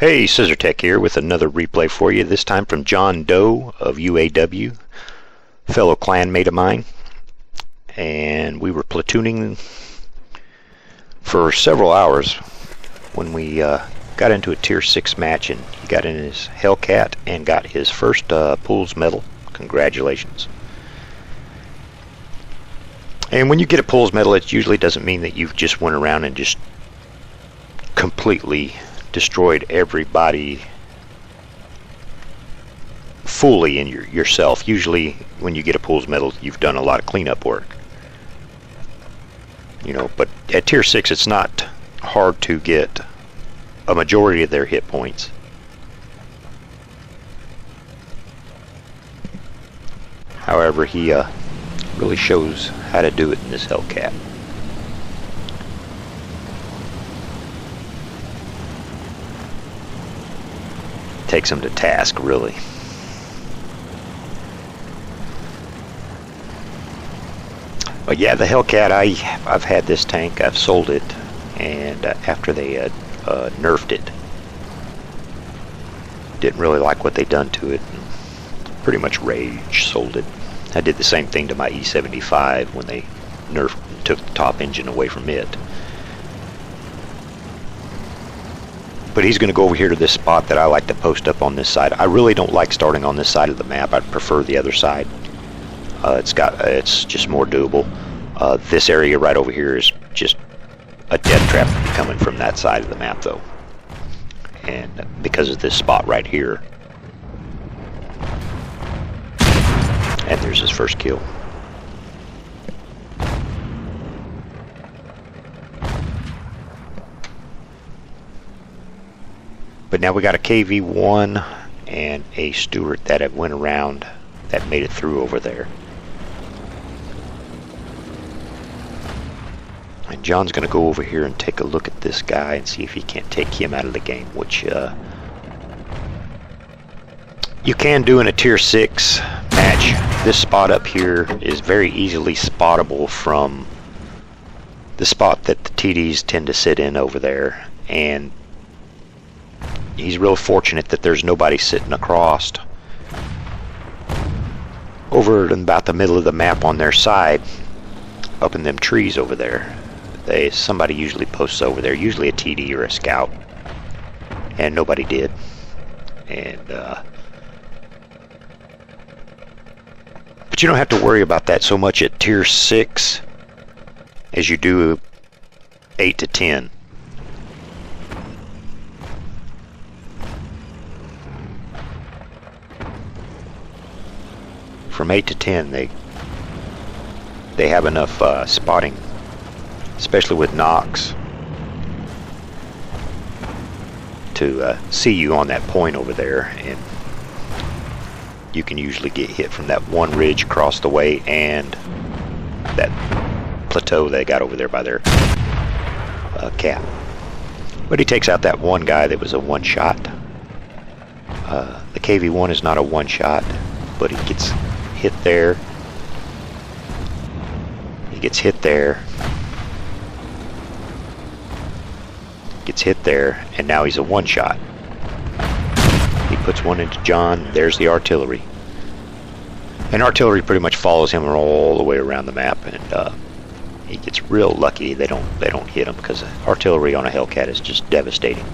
Hey, Scissortech here with another replay for you, this time from John Doe of UAW, fellow clanmate of mine. And we were platooning for several hours when we got into a Tier 6 match, and he got in his Hellcat and got his first Pools medal. Congratulations. And when you get a Pools medal, it usually doesn't mean that you've just went around and just completely destroyed everybody fully in yourself. Usually when you get a Pools medal, you've done a lot of cleanup work. You know, but at Tier 6 it's not hard to get a majority of their hit points. However, he really shows how to do it in this Hellcat. Takes him to task, really. But yeah, the Hellcat, I've had this tank. I've sold it, and after they had nerfed it, didn't really like what they done to it. Pretty much rage sold it. I did the same thing to my E75 when they nerfed and took the top engine away from it. But he's going to go over here to this spot that I like to post up on this side. I really don't like starting on this side of the map. I'd prefer the other side. It's just more doable. This area right over here is just a death trap coming from that side of the map, though. And because of this spot right here. And there's his first kill. But now we got a KV-1 and a Stewart that have went around that made it through over there. And John's going to go over here and take a look at this guy and see if he can't take him out of the game, which you can do in a Tier 6 match. This spot up here is very easily spottable from the spot that the TDs tend to sit in over there, and he's real fortunate that there's nobody sitting across over in about the middle of the map on their side, up in them trees over there. Somebody usually posts over there, usually a TD or a scout, and nobody did. And but you don't have to worry about that so much at Tier 6 as you do 8 to 10. From 8 to 10, they have enough spotting, especially with Nox, to see you on that point over there, and you can usually get hit from that one ridge across the way and that plateau they got over there by their cap. But he takes out that one guy that was a one-shot. The KV-1 is not a one-shot, but he gets hit there. He gets hit there. Gets hit there, and now he's a one-shot. He puts one into John. There's the artillery, and artillery pretty much follows him all the way around the map, and he gets real lucky. They don't hit him, because artillery on a Hellcat is just devastating.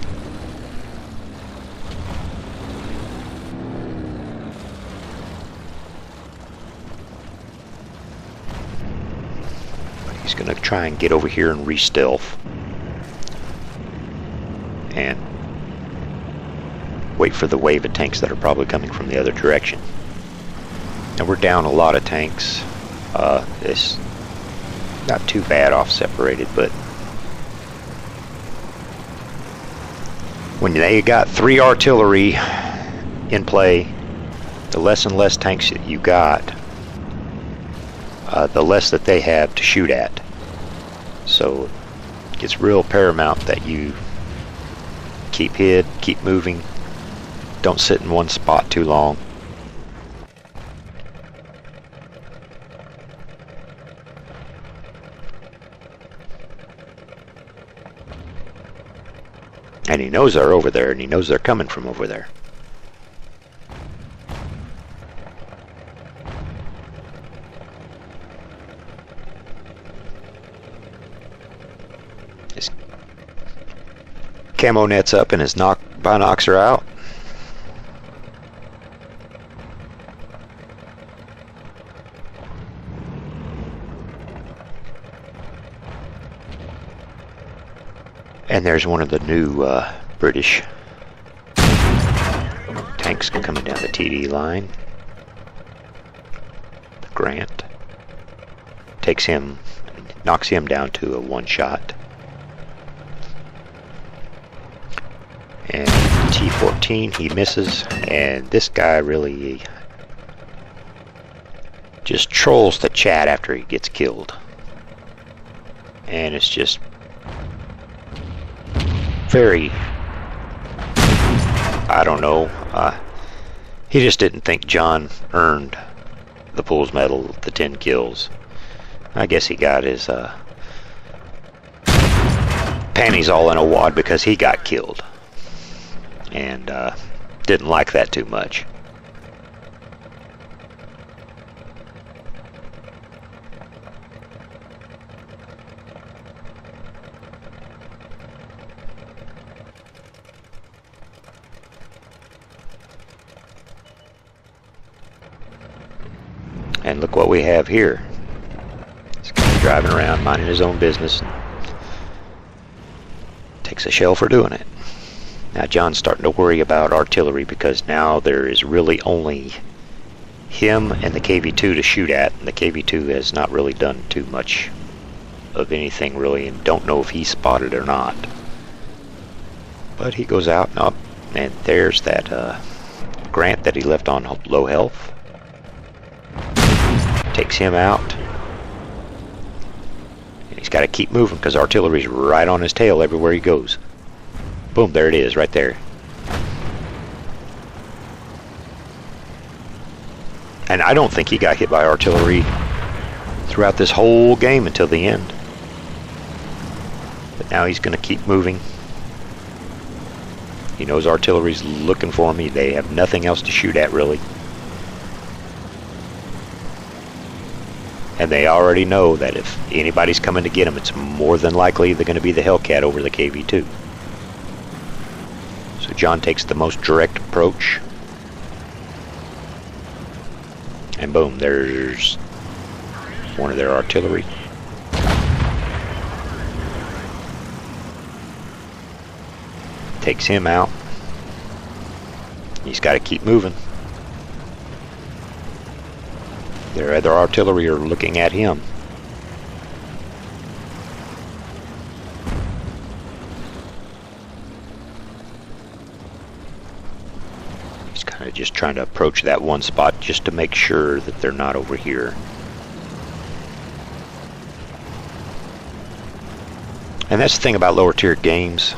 He's going to try and get over here and re-stealth and wait for the wave of tanks that are probably coming from the other direction. And we're down a lot of tanks. It's not too bad off separated, but when they got 3 artillery in play, the less and less tanks that you got, the less that they have to shoot at. So it's real paramount that you keep hid, keep moving, don't sit in one spot too long. And he knows they're over there, and he knows they're coming from over there. His camo net's up and his binocs are out. And there's one of the new British tanks coming down the TD line. The Grant takes him, knocks him down to a one-shot. And T-14, he misses, and this guy really just trolls the chat after he gets killed. And it's just very, I don't know, he just didn't think John earned the Pools Medal, the 10 kills. I guess he got his panties all in a wad because he got killed, and didn't like that too much. And look what we have here. He's kind of driving around, minding his own business. Takes a shell for doing it. Now John's starting to worry about artillery because now there is really only him and the KV-2 to shoot at. And the KV-2 has not really done too much of anything really, and don't know if he's spotted or not. But he goes out and up, and there's that Grant that he left on low health. Takes him out. And he's got to keep moving because artillery's right on his tail everywhere he goes. Boom, there it is, right there. And I don't think he got hit by artillery throughout this whole game until the end. But now he's going to keep moving. He knows artillery's looking for him. They have nothing else to shoot at, really. And they already know that if anybody's coming to get him, it's more than likely they're going to be the Hellcat over the KV-2. So John takes the most direct approach. And boom, there's one of their artillery. Takes him out. He's got to keep moving. Their other artillery are looking at him. He's kind of just trying to approach that one spot just to make sure that they're not over here. And that's the thing about lower tier games,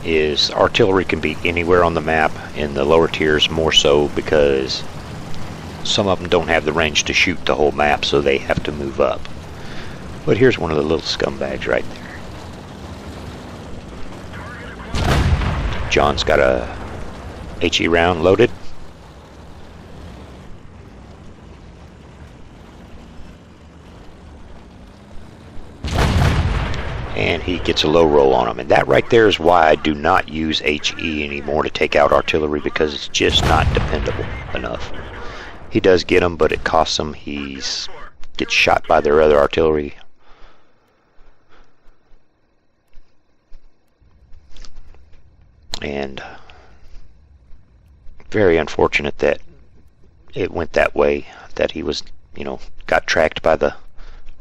is artillery can be anywhere on the map. In the lower tiers more so because some of them don't have the range to shoot the whole map, so they have to move up. But here's one of the little scumbags right there. John's got a HE round loaded. And he gets a low roll on him. And that right there is why I do not use HE anymore to take out artillery, because it's just not dependable enough. He does get him, but it costs him. He gets shot by their other artillery. And very unfortunate that it went that way, that he was, got tracked by the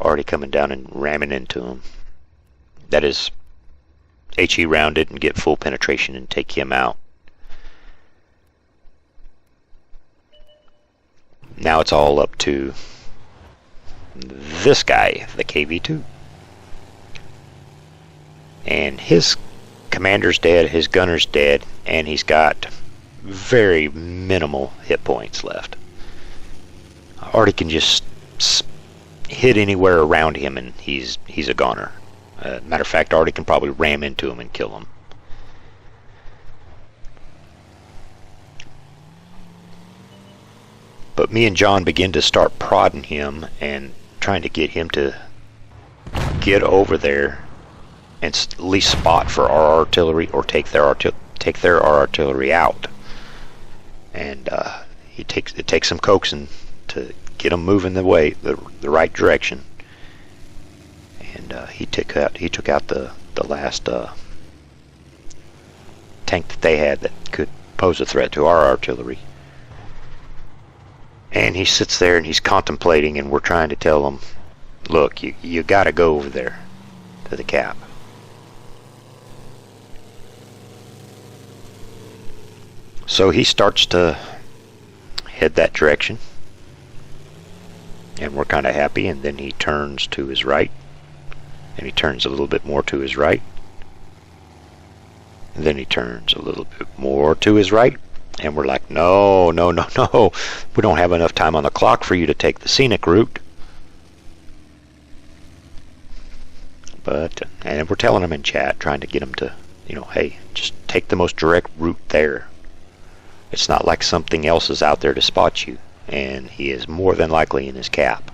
already coming down and ramming into him. That is, HE round didn't get full penetration and take him out. Now it's all up to this guy, the KV-2. And his commander's dead, his gunner's dead, and he's got very minimal hit points left. Artie can just hit anywhere around him and he's a goner. Matter of fact, Artie can probably ram into him and kill him. But me and John begin to start prodding him and trying to get him to get over there and at least spot for our artillery or take their artillery out. And it takes some coaxing to get them moving the right direction. And he took out the last tank that they had that could pose a threat to our artillery. And he sits there and he's contemplating, and we're trying to tell him, look, you got to go over there to the cap. So he starts to head that direction, and we're kind of happy. And then he turns to his right, and he turns a little bit more to his right, and then he turns a little bit more to his right, and we're like, no, we don't have enough time on the clock for you to take the scenic route. But and we're telling him in chat, trying to get him to, hey, just take the most direct route there. It's not like something else is out there to spot you, and he is more than likely in his cap.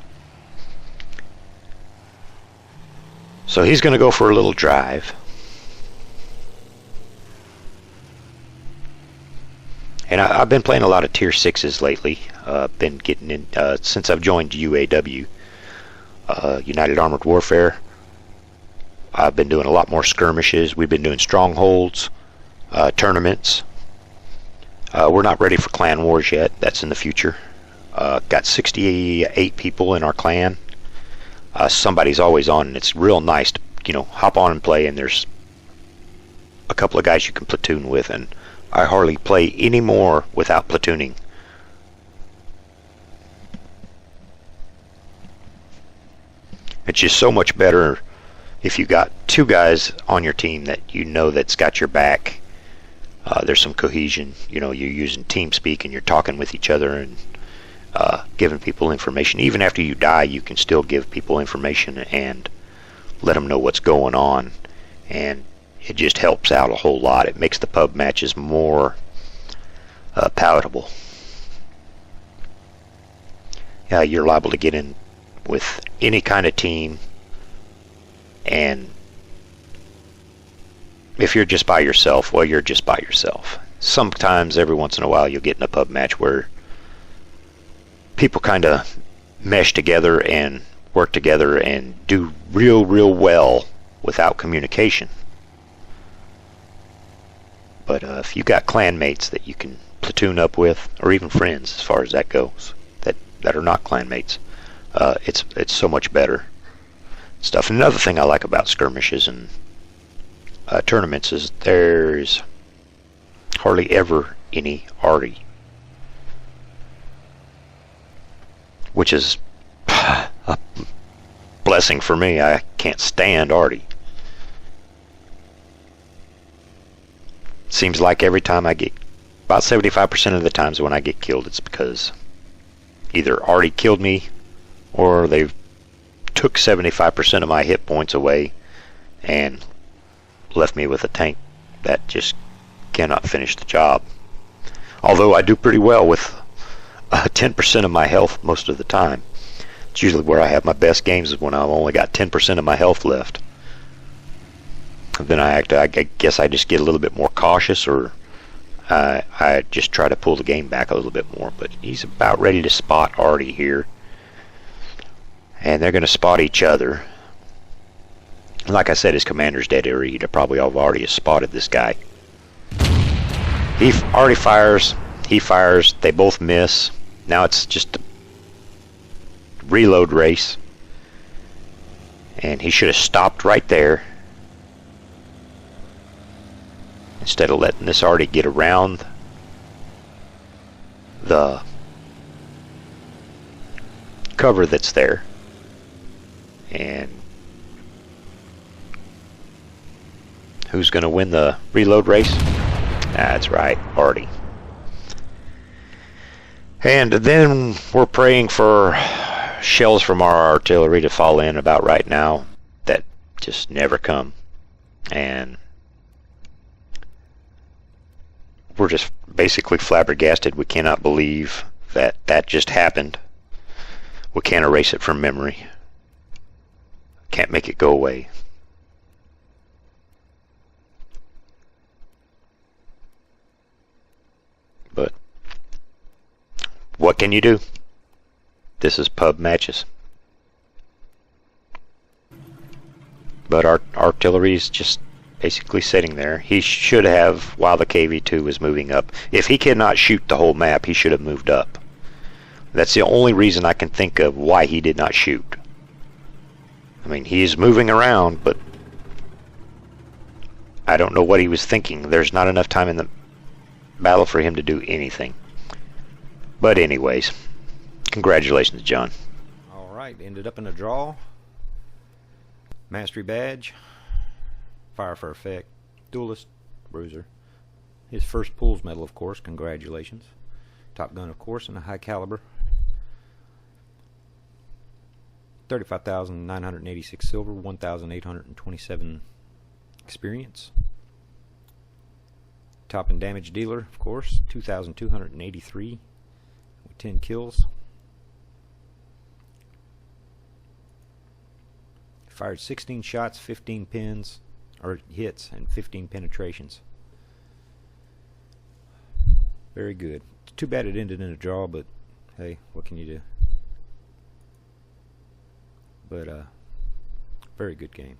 So he's going to go for a little drive. And I've been playing a lot of tier 6s lately. Been getting in since I've joined UAW, United Armored Warfare. I've been doing a lot more skirmishes. We've been doing strongholds, tournaments. We're not ready for clan wars yet. That's in the future. Got 68 people in our clan. Somebody's always on, and it's real nice to hop on and play. And there's a couple of guys you can platoon with, and I hardly play anymore without platooning. It's just so much better if you got two guys on your team that that's got your back. There's some cohesion. You're using TeamSpeak and you're talking with each other and giving people information. Even after you die, you can still give people information and let them know what's going on. And it just helps out a whole lot. It makes the pub matches more palatable. Yeah, you're liable to get in with any kind of team, and if you're just by yourself, well, you're just by yourself. Sometimes, every once in a while, you'll get in a pub match where people kind of mesh together and work together and do real well without communication. But if you got clanmates that you can platoon up with, or even friends as far as that goes, that are not clanmates, it's so much better stuff. And another thing I like about skirmishes and tournaments is there's hardly ever any arty, which is a blessing for me. I can't stand arty. Seems like every time I get, about 75% of the times when I get killed, it's because either arty killed me or they took 75% of my hit points away and left me with a tank that just cannot finish the job. Although I do pretty well with 10% of my health most of the time. It's usually where I have my best games, is when I've only got 10% of my health left. Then I guess I just get a little bit more cautious, or I just try to pull the game back a little bit more. But he's about ready to spot Artie here, and they're going to spot each other. And like I said, his commander's dead area. He'd probably already spotted this guy. He already fires. He fires. They both miss. Now it's just a reload race, and he should have stopped right there instead of letting this Artie get around the cover that's there. And who's going to win the reload race? That's right, Artie. And then we're praying for shells from our artillery to fall in about right now. That just never come. And we're just basically flabbergasted. We cannot believe that just happened. We can't erase it from memory. Can't make it go away. But what can you do? This is pub matches. But our artillery is just basically sitting there. He should have, while the KV-2 was moving up. If he cannot shoot the whole map, he should have moved up. That's the only reason I can think of why he did not shoot. I mean, he's moving around, but I don't know what he was thinking. There's not enough time in the battle for him to do anything. But anyways, congratulations, John. Alright, ended up in a draw. Mastery badge. Fire for effect. Duelist. Bruiser. His first Pools medal, of course. Congratulations. Top gun, of course, and a high caliber. 35,986 silver, 1,827 experience. Top and damage dealer, of course, 2,283 with 10 kills. Fired 16 shots, 15 pins, or hits, and 15 penetrations. Very good. Too bad it ended in a draw, but hey, what can you do? But very good game.